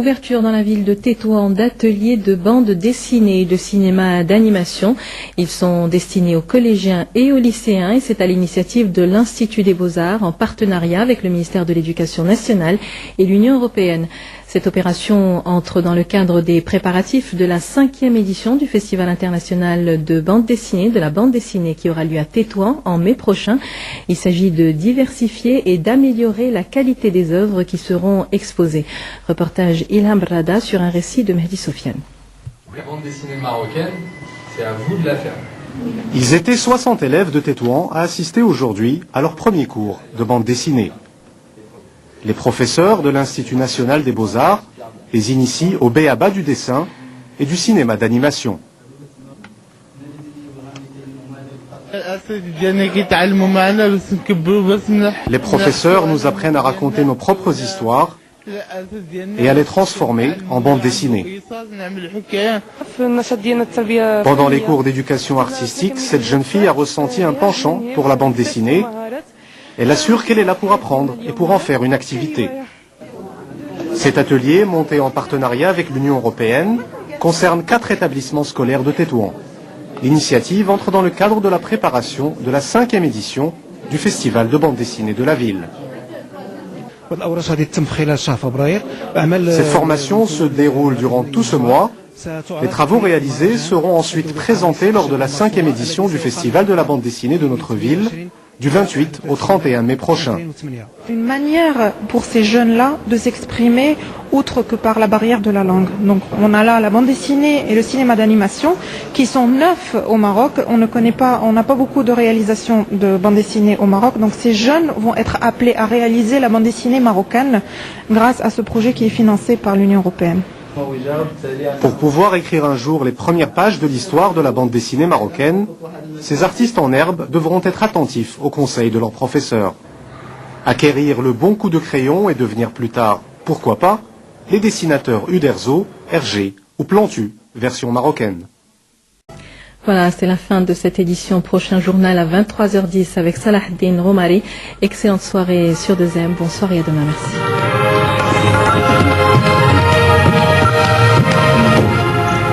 Ouverture dans la ville de Tétouan d'ateliers de bande dessinée et de cinéma d'animation. Ils sont destinés aux collégiens et aux lycéens et c'est à l'initiative de l'Institut des Beaux-Arts en partenariat avec le ministère de l'Éducation nationale et l'Union européenne. Cette opération entre dans le cadre des préparatifs de la 5e édition du Festival international de bande dessinée, de la bande dessinée qui aura lieu à Tétouan en mai prochain. Il s'agit de diversifier et d'améliorer la qualité des œuvres qui seront exposées. Reportage Ilham Brada sur un récit de Mehdi Sofiane. La bande dessinée marocaine, c'est à vous de la faire. Ils étaient 60 élèves de Tétouan à assister aujourd'hui à leur premier cours de bande dessinée. Les professeurs de l'Institut national des Beaux-Arts les initient au b.a.-ba du dessin et du cinéma d'animation. Les professeurs nous apprennent à raconter nos propres histoires et à les transformer en bande dessinée. Pendant les cours d'éducation artistique, cette jeune fille a ressenti un penchant pour la bande dessinée. Elle assure qu'elle est là pour apprendre et pour en faire une activité. Cet atelier, monté en partenariat avec l'Union européenne, concerne 4 établissements scolaires de Tétouan. L'initiative entre dans le cadre de la préparation de la 5e édition du Festival de bande dessinée de la ville. Cette formation se déroule durant tout ce mois. Les travaux réalisés seront ensuite présentés lors de la 5e édition du Festival de la bande dessinée de notre ville, du 28 au 31 mai prochain. Une manière pour ces jeunes-là de s'exprimer outre que par la barrière de la langue. Donc on a là la bande dessinée et le cinéma d'animation qui sont neufs au Maroc. On n'a pas beaucoup de réalisations de bande dessinée au Maroc. Donc ces jeunes vont être appelés à réaliser la bande dessinée marocaine grâce à ce projet qui est financé par l'Union européenne. Pour pouvoir écrire un jour les premières pages de l'histoire de la bande dessinée marocaine, ces artistes en herbe devront être attentifs aux conseils de leurs professeurs. Acquérir le bon coup de crayon et devenir plus tard, pourquoi pas, les dessinateurs Uderzo, Hergé ou Plantu, version marocaine. Voilà, c'est la fin de cette édition. Prochain journal à 23h10 avec Salahdine Romari. Excellente soirée sur 2M. Bonsoir et à demain. Merci.